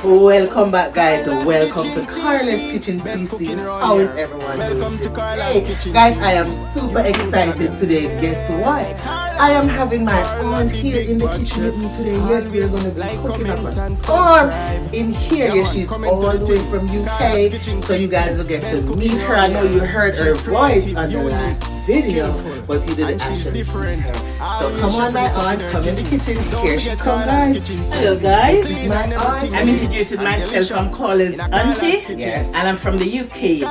Welcome back, guys. Welcome to Carla's Kitchen CC. How is everyone doing today? Guys, I am super excited today. Guess what? I am having my aunt here in the kitchen with me today. Yes, we are going to be cooking up a storm in here. Yes, she's all the way from UK, so you guys will get to meet her. I know you heard her voice on the last video, but you didn't actually see her. So come on, my aunt, come in the kitchen. Here she comes, guys. Hello, guys. This is my aunt. I'm introducing myself. I'm Carla's auntie, Yes. and I'm from the UK.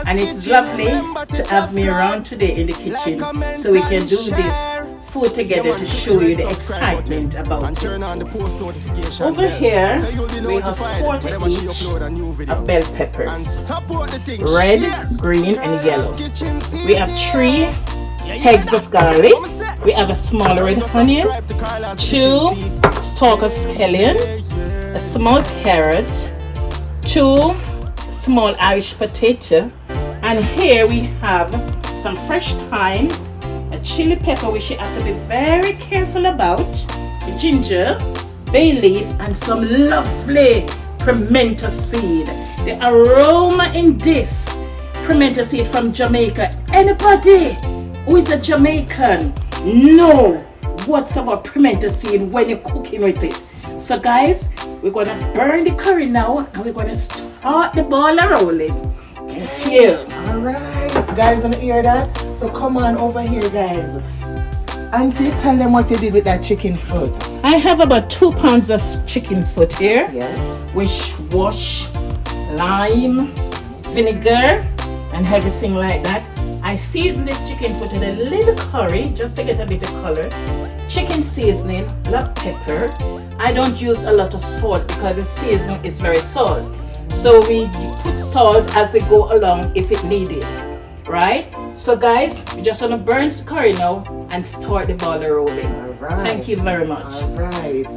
And it's lovely to have me around today in the kitchen so we can do this food together to show you the excitement about it. Over here, we have 40 each of bell peppers, red, green, and yellow. We have 3 heads of garlic. We have a small red onion, 2 stalks of scallion, a small carrot, 2 small Irish potato, and here we have some fresh thyme, a chili pepper which you have to be very careful about, ginger, bay leaf, and some lovely pimento seed. The aroma in this pimento seed from Jamaica. Anybody who is a Jamaican know what's about pimento seed when you're cooking with it. So guys, we're gonna burn the curry now and we're gonna start the ball rolling. Thank you. Alright, guys, wanna hear that? So come on over here, guys. Auntie, tell them what you did with that chicken foot. I have about 2 pounds of chicken foot here. Yes. With wash, lime, vinegar, and everything like that. I season this chicken foot with a little curry just to get a bit of color. Chicken seasoning, black pepper. I don't use a lot of salt because the seasoning is very salt. So we put salt as they go along if it needed. Right? So guys, we just want to burn the curry now and start the ball rolling. Alright. Thank you very much. Alright.